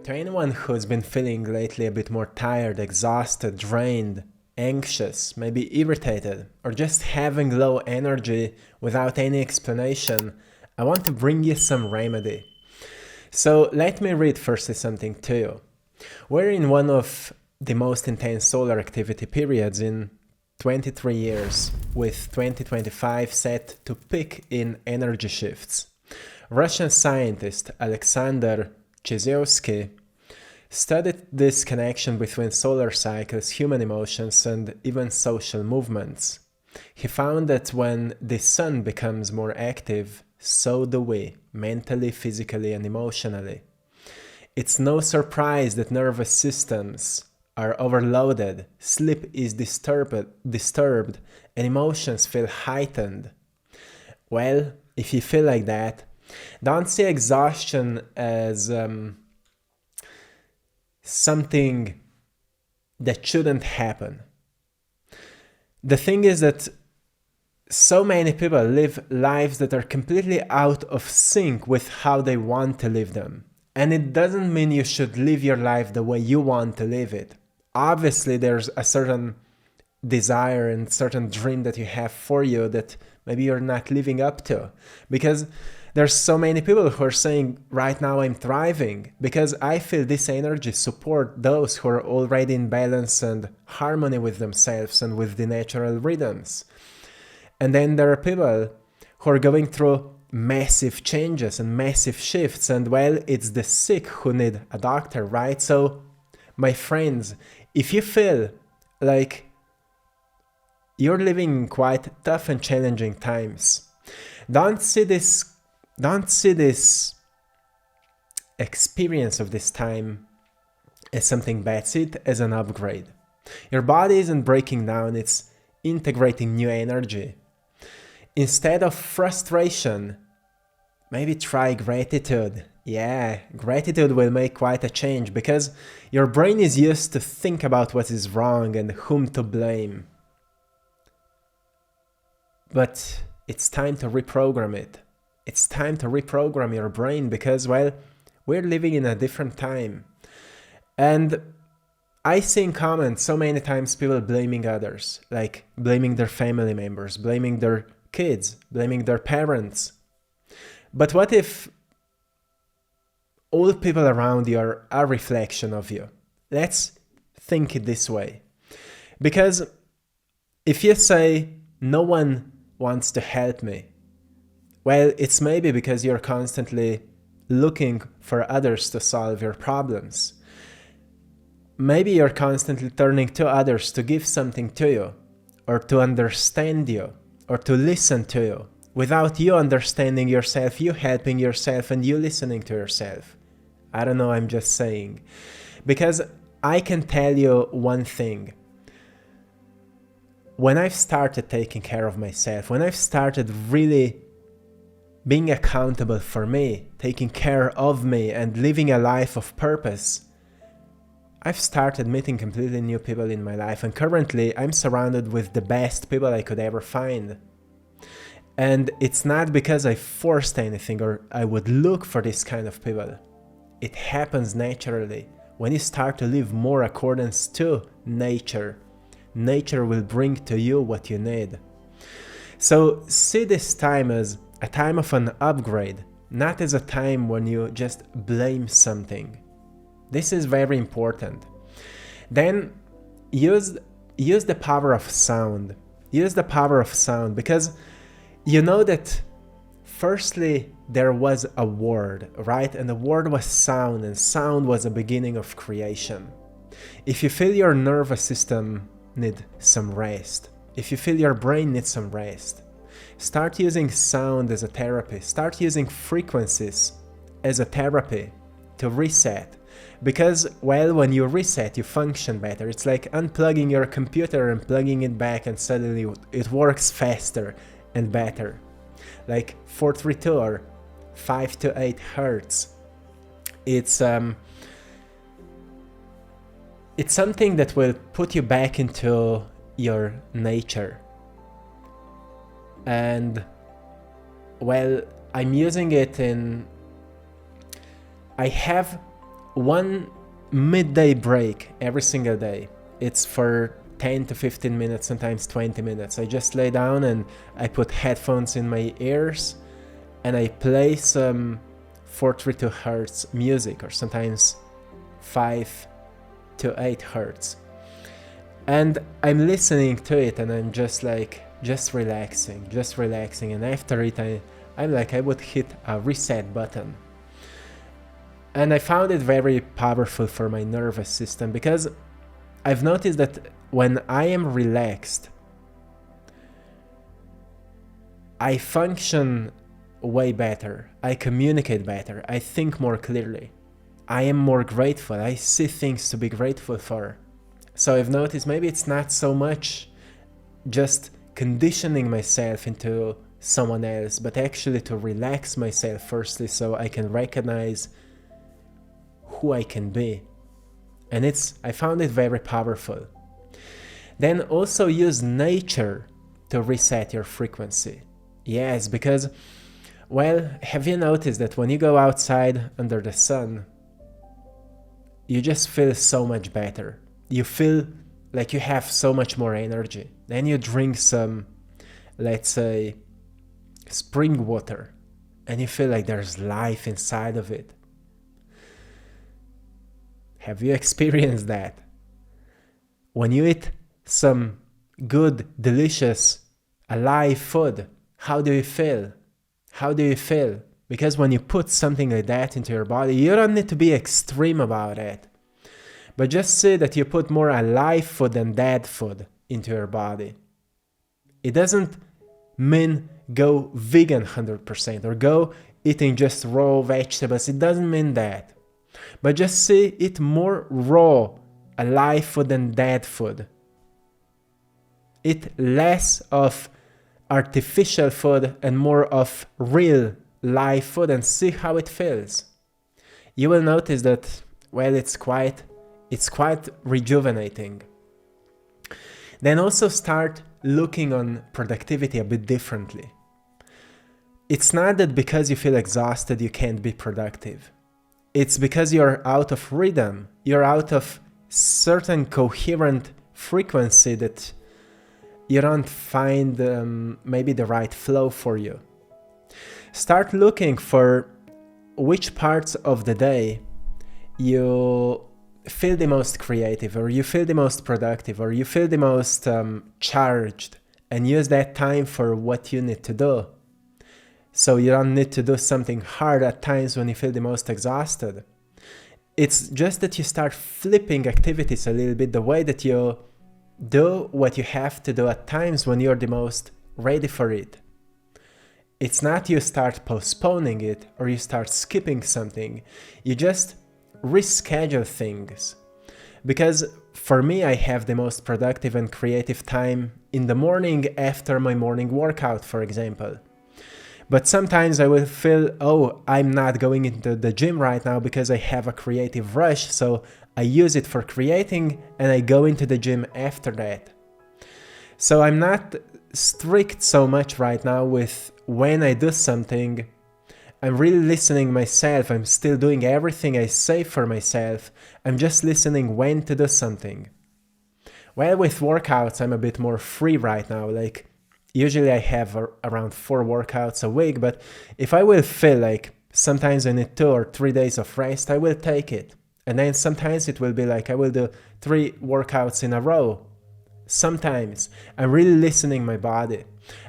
To anyone who's been feeling lately a bit more tired, exhausted, drained, anxious, maybe irritated, or just having low energy without any explanation, I want to bring you some remedy. So let me read firstly something to you. We're in one of the most intense solar activity periods in 23 years, with 2025 set to peak in energy shifts. Russian scientist Alexander Chizovsky studied this connection between solar cycles, human emotions, and even social movements. He found that when the sun becomes more active, so do we, mentally, physically, and emotionally. It's no surprise that nervous systems are overloaded, sleep is disturbed, and emotions feel heightened. Well, if you feel like that, don't see exhaustion as something that shouldn't happen. The thing is that so many people live lives that are completely out of sync with how they want to live them. And it doesn't mean you should live your life the way you want to live it. Obviously, there's a certain desire and certain dream that you have for you that maybe you're not living up to. Because there's so many people who are saying, right now I'm thriving, because I feel this energy support those who are already in balance and harmony with themselves and with the natural rhythms. And then there are people who are going through massive changes and massive shifts, and well, it's the sick who need a doctor, right? So, my friends, if you feel like you're living in quite tough and challenging times, don't see this experience of this time as something bad. See it as an upgrade. Your body isn't breaking down, it's integrating new energy. Instead of frustration, maybe try gratitude. Yeah, gratitude will make quite a change, because your brain is used to think about what is wrong and whom to blame. But it's time to reprogram it. It's time to reprogram your brain, because, well, we're living in a different time. And I see in comments so many times people blaming others, like blaming their family members, blaming their kids, blaming their parents. But what if all people around you are a reflection of you? Let's think it this way. Because if you say, no one wants to help me, well, it's maybe because you're constantly looking for others to solve your problems. Maybe you're constantly turning to others to give something to you, or to understand you, or to listen to you, without you understanding yourself, you helping yourself, and you listening to yourself. I don't know, I'm just saying. Because I can tell you one thing. When I've started taking care of myself, when I've started really being accountable for me, taking care of me, and living a life of purpose, I've started meeting completely new people in my life, and currently I'm surrounded with the best people I could ever find. And it's not because I forced anything or I would look for this kind of people. It happens naturally. When you start to live more accordance to nature, nature will bring to you what you need. So see this time as a time of an upgrade, not as a time when you just blame something. This is very important. Then use the power of sound. Use the power of sound, because you know that firstly there was a word, right? And the word was sound, and sound was the beginning of creation. If you feel your nervous system need some rest, if you feel your brain needs some rest, start using sound as a therapy. Start using frequencies as a therapy to reset. Because, well, when you reset, you function better. It's like unplugging your computer and plugging it back, and suddenly it works faster and better. Like 432 or 5 to 8 hertz. It's something that will put you back into your nature. And, well, I'm using it in... I have one midday break every single day. It's for 10 to 15 minutes, sometimes 20 minutes. I just lay down and I put headphones in my ears and I play some 432 hertz music, or sometimes 5 to 8 hertz. And I'm listening to it and I'm just relaxing. And after it, I'm like, I would hit a reset button. And I found it very powerful for my nervous system, because I've noticed that when I am relaxed, I function way better. I communicate better. I think more clearly. I am more grateful. I see things to be grateful for. So I've noticed maybe it's not so much just conditioning myself into someone else, but actually to relax myself firstly so I can recognize who I can be. And I found it very powerful. Then also use nature to reset your frequency. Yes, because, well, have you noticed that when you go outside under the sun, you just feel so much better. You feel like you have so much more energy. Then you drink some, let's say, spring water, and you feel like there's life inside of it. Have you experienced that? When you eat some good, delicious, alive food, how do you feel? How do you feel? Because when you put something like that into your body, you don't need to be extreme about it. But just say that you put more alive food than dead food into your body. It doesn't mean go vegan 100% or go eating just raw vegetables. It doesn't mean that. But just say eat more raw, alive food than dead food. Eat less of artificial food and more of real live food, and see how it feels. You will notice that, well, it's quite rejuvenating. Then also start looking on productivity a bit differently. It's not that because you feel exhausted you can't be productive. It's because you're out of rhythm. You're out of certain coherent frequency that you don't find maybe the right flow for you. Start looking for which parts of the day you feel the most creative, or you feel the most productive, or you feel the most charged, and use that time for what you need to do. So you don't need to do something hard at times when you feel the most exhausted. It's just that you start flipping activities a little bit, the way that you do what you have to do at times when you're the most ready for it. It's not you start postponing it or you start skipping something. You just reschedule things. Because for me, I have the most productive and creative time in the morning after my morning workout, for example. But sometimes I will feel, oh, I'm not going into the gym right now because I have a creative rush, so I use it for creating and I go into the gym after that. So I'm not strict so much right now with when I do something. I'm really listening myself. I'm still doing everything I say for myself. I'm just listening when to do something. Well, with workouts, I'm a bit more free right now. Like, usually I have around 4 workouts a week, but if I will feel like sometimes I need 2 or 3 days of rest, I will take it. And then sometimes it will be like I will do 3 workouts in a row. Sometimes I'm really listening my body.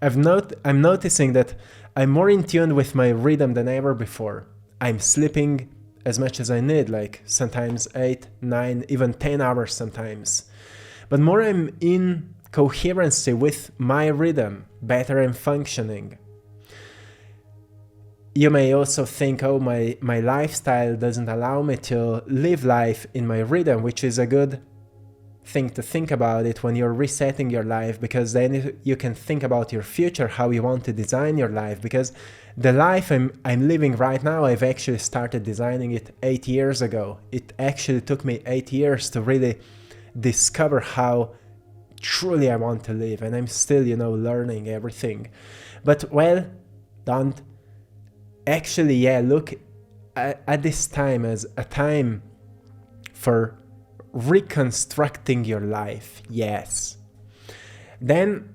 I'm noticing that I'm more in tune with my rhythm than ever before. I'm sleeping as much as I need, like sometimes 8, 9, even 10 hours sometimes. But more I'm in coherency with my rhythm, better I'm functioning. You may also think, oh, my lifestyle doesn't allow me to live life in my rhythm, which is a good thing to think about it when you're resetting your life, because then you can think about your future, how you want to design your life. Because the life I'm living right now, I've actually started designing it 8 years ago. It actually took me 8 years to really discover how truly I want to live, and I'm still, learning everything. But well, don't actually, look at this time as a time for reconstructing your life. Yes. Then,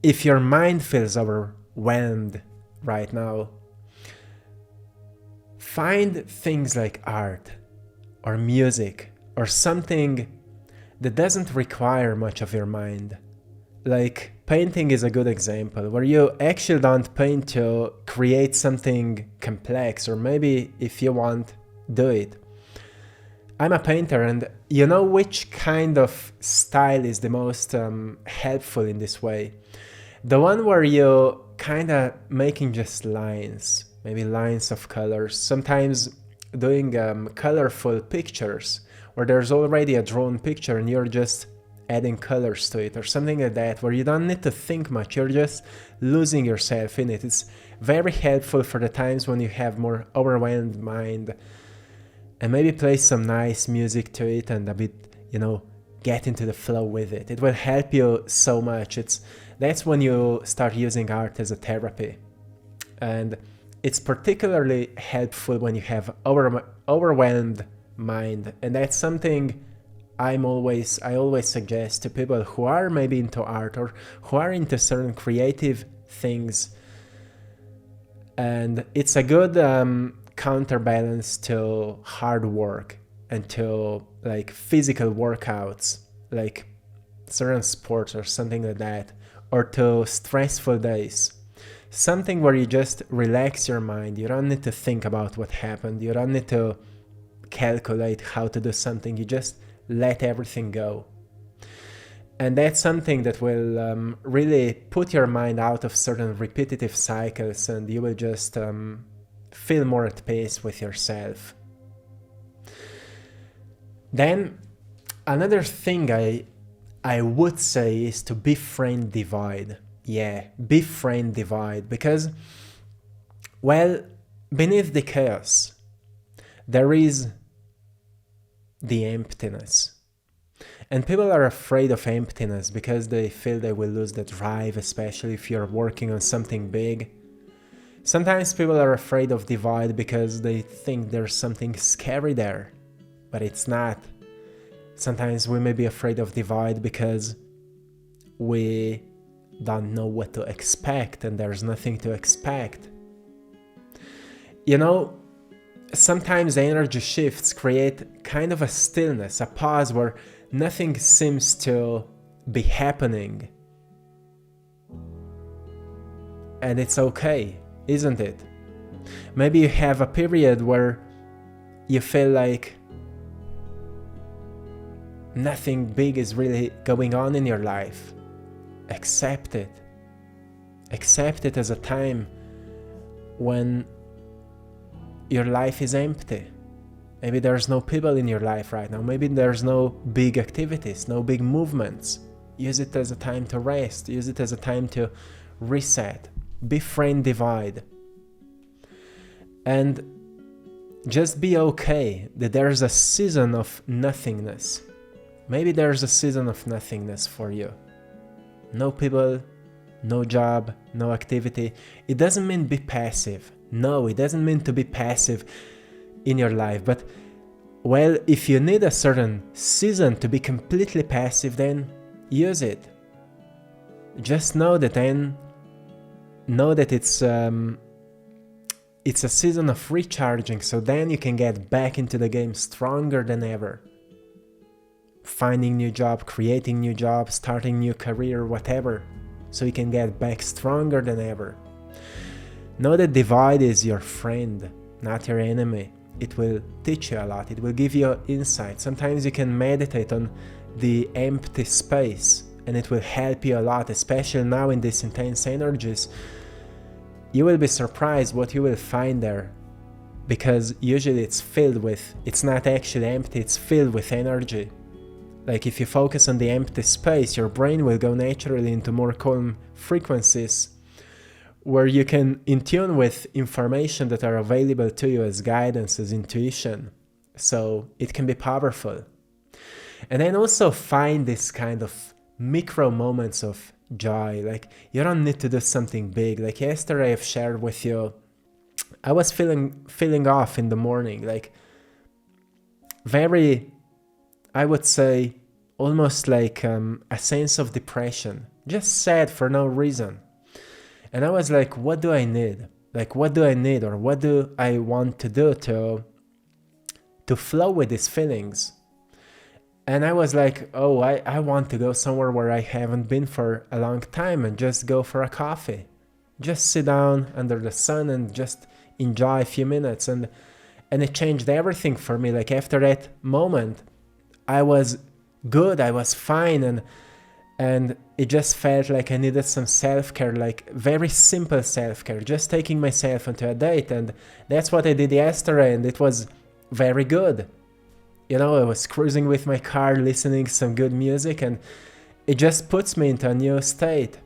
if your mind feels overwhelmed right now, find things like art or music or something that doesn't require much of your mind. Like painting is a good example, where you actually don't paint to create something complex, or maybe if you want, do it. I'm a painter, and you know which kind of style is the most helpful in this way? The one where you kind of making just lines, maybe lines of colors, sometimes doing colorful pictures where there's already a drawn picture and you're just adding colors to it, or something like that, where you don't need to think much, you're just losing yourself in it. It's very helpful for the times when you have more overwhelmed mind, and maybe play some nice music to it and a bit, get into the flow with it. It will help you so much. That's when you start using art as a therapy. And it's particularly helpful when you have overwhelmed mind. And that's something I always suggest to people who are maybe into art or who are into certain creative things. And it's a good counterbalance to hard work and to like physical workouts, like certain sports or something like that, or to stressful days. Something where you just relax your mind. You don't need to think about what happened. You don't need to calculate how to do something. You just let everything go. And that's something that will really put your mind out of certain repetitive cycles, and you will just feel more at peace with yourself. Then another thing I would say is to befriend divide. Yeah, befriend divide, because, well, beneath the chaos, there is the emptiness. And people are afraid of emptiness because they feel they will lose the drive, especially if you're working on something big. Sometimes people are afraid of divide because they think there's something scary there, but it's not. Sometimes we may be afraid of divide because we don't know what to expect, and there's nothing to expect. Sometimes energy shifts create kind of a stillness, a pause where nothing seems to be happening. And it's okay, isn't it? Maybe you have a period where you feel like nothing big is really going on in your life. Accept it. Accept it as a time when your life is empty. Maybe there's no people in your life right now. Maybe there's no big activities, no big movements. Use it as a time to rest. Use it as a time to reset. Befriend divide. And just be okay that there's a season of nothingness. Maybe there's a season of nothingness for you. No people, no job, no activity. It doesn't mean be passive. No, it doesn't mean to be passive in your life. But, well, if you need a certain season to be completely passive, then use it. Just know that it's a season of recharging, so then you can get back into the game stronger than ever. Finding new job, creating new job, starting new career, whatever, so you can get back stronger than ever. Know that divide is your friend, not your enemy. It will teach you a lot. It will give you insight. Sometimes you can meditate on the empty space, and it will help you a lot, especially now in these intense energies. You will be surprised what you will find there, because usually it's not actually empty, it's filled with energy. Like if you focus on the empty space, your brain will go naturally into more calm frequencies, where you can in tune with information that are available to you as guidance, as intuition. So it can be powerful. And then also find this kind of micro moments of joy. Like you don't need to do something big. Like yesterday I've shared with you, I was feeling off in the morning. Like very, I would say, almost like a sense of depression, just sad for no reason. And I was like, what do I need? Like, what do I need, or what do I want to do to flow with these feelings? And I was like, oh, I want to go somewhere where I haven't been for a long time and just go for a coffee. Just sit down under the sun and just enjoy a few minutes. And it changed everything for me. Like, after that moment, I was good, I was fine, and it just felt like I needed some self-care, like very simple self-care, just taking myself into a date. And that's what I did yesterday, and it was very good. You know, I was cruising with my car, listening some good music, and it just puts me into a new state.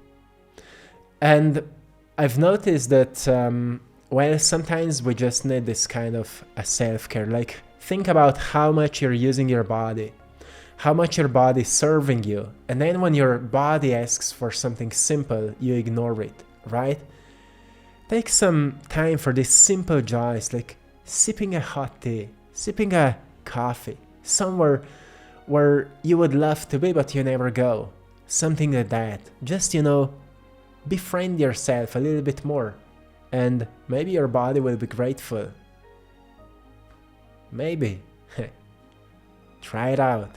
And I've noticed that, well, sometimes we just need this kind of a self-care. Like, think about how much you're using your body, how much your body is serving you. And then when your body asks for something simple, you ignore it, right? Take some time for these simple joys, like sipping a hot tea, sipping a coffee, somewhere where you would love to be but you never go. Something like that. Just, befriend yourself a little bit more, and maybe your body will be grateful. Maybe. Try it out.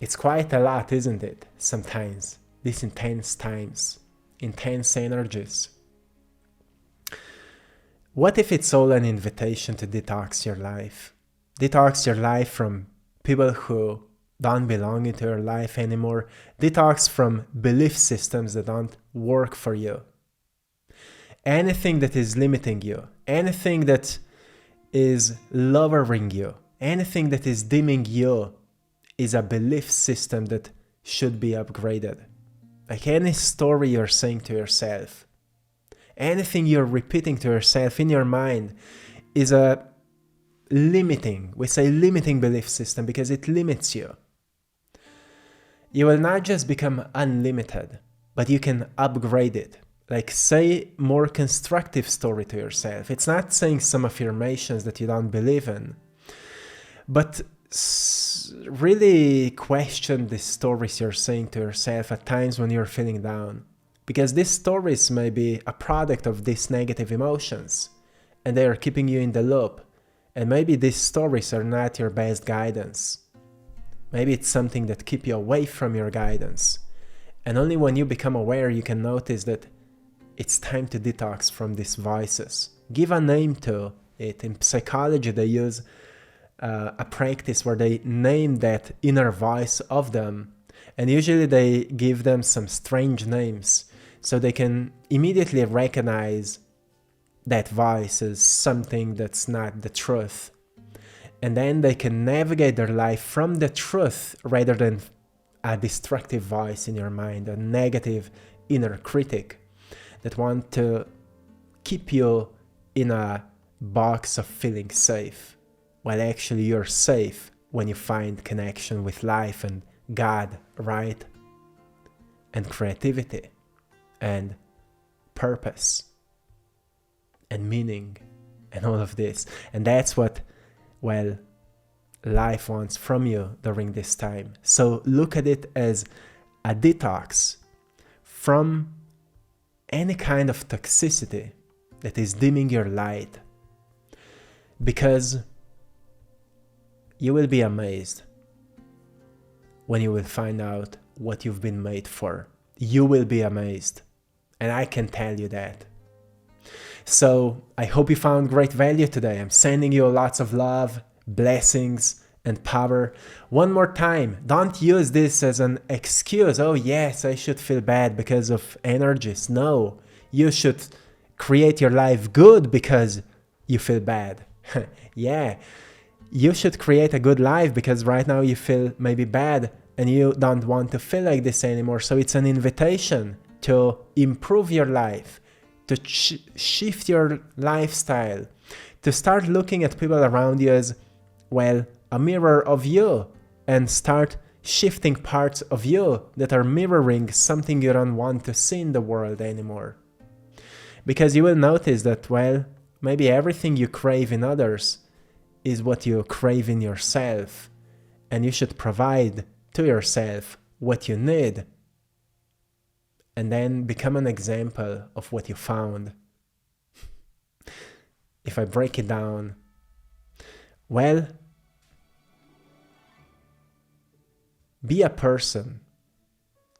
It's quite a lot, isn't it? Sometimes. These intense times. Intense energies. What if it's all an invitation to detox your life? Detox your life from people who don't belong into your life anymore. Detox from belief systems that don't work for you. Anything that is limiting you, anything that is lowering you, anything that is dimming you is a belief system that should be upgraded. Like any story you're saying to yourself, anything you're repeating to yourself in your mind is a limiting, we say limiting belief system because it limits you. You will not just become unlimited, but you can upgrade it. Like, say more constructive story to yourself. It's not saying some affirmations that you don't believe in, but really question the stories you're saying to yourself at times when you're feeling down. Because these stories may be a product of these negative emotions, and they are keeping you in the loop. And maybe these stories are not your best guidance. Maybe it's something that keeps you away from your guidance. And only when you become aware, you can notice that it's time to detox from these voices. Give a name to it. In psychology, they use a practice where they name that inner voice of them. And usually they give them some strange names, so they can immediately recognize that voice as something that's not the truth. And then they can navigate their life from the truth rather than a destructive voice in your mind, a negative inner critic that want to keep you in a box of feeling safe, while actually you're safe when you find connection with life and God, right? And creativity. And purpose and meaning and all of this. And that's what, well, life wants from you during this time. So look at it as a detox from any kind of toxicity that is dimming your light, because you will be amazed when you will find out what you've been made for. You will be amazed. And I can tell you that. So I hope you found great value today. I'm sending you lots of love, blessings, and power. One more time, don't use this as an excuse. Oh yes, I should feel bad because of energies. No, you should create your life good because you feel bad. Yeah, you should create a good life because right now you feel maybe bad and you don't want to feel like this anymore. So it's an invitation to improve your life, to shift your lifestyle, to start looking at people around you as, well, a mirror of you, and start shifting parts of you that are mirroring something you don't want to see in the world anymore. Because you will notice that, well, maybe everything you crave in others is what you crave in yourself, and you should provide to yourself what you need, and then become an example of what you found. If I break it down, well, be a person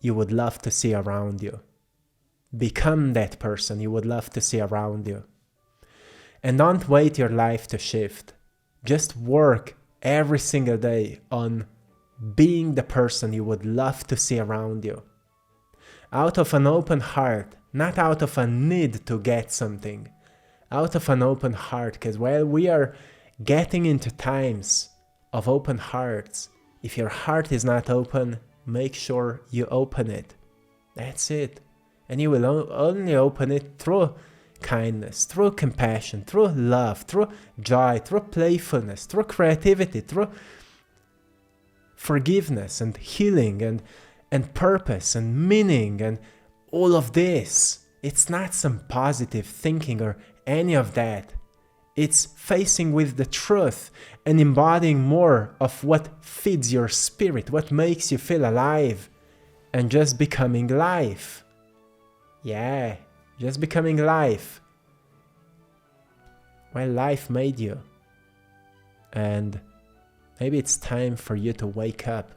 you would love to see around you. Become that person you would love to see around you. And don't wait your life to shift. Just work every single day on being the person you would love to see around you. Out of an open heart, not out of a need to get something. Out of an open heart, because, well, we are getting into times of open hearts. If your heart is not open, make sure you open it. That's it. And you will only open it through kindness, through compassion, through love, through joy, through playfulness, through creativity, through forgiveness and healing and purpose and meaning and all of this. It's not some positive thinking or any of that. It's facing with the truth and embodying more of what feeds your spirit, what makes you feel alive, and just becoming life. Yeah, just becoming life. Well, life made you. And maybe it's time for you to wake up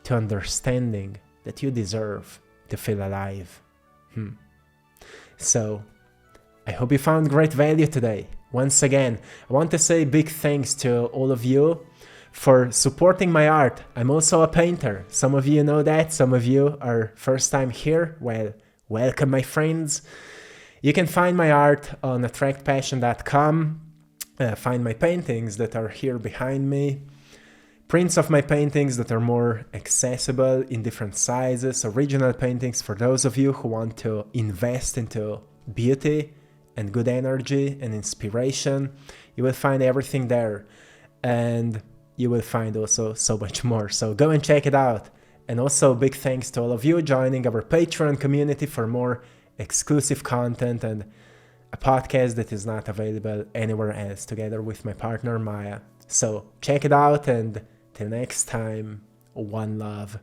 to understanding that you deserve to feel alive. So, I hope you found great value today. Once again, I want to say big thanks to all of you for supporting my art. I'm also a painter. Some of you know that. Some of you are first time here. Well, welcome, my friends. You can find my art on AttractPassion.com. Find my paintings that are here behind me. Prints of my paintings that are more accessible in different sizes. Original paintings for those of you who want to invest into beauty and good energy and inspiration. You will find everything there. And you will find also so much more. So go and check it out. And also big thanks to all of you joining our Patreon community for more exclusive content and a podcast that is not available anywhere else, together with my partner Maya. So check it out, and till next time, one love.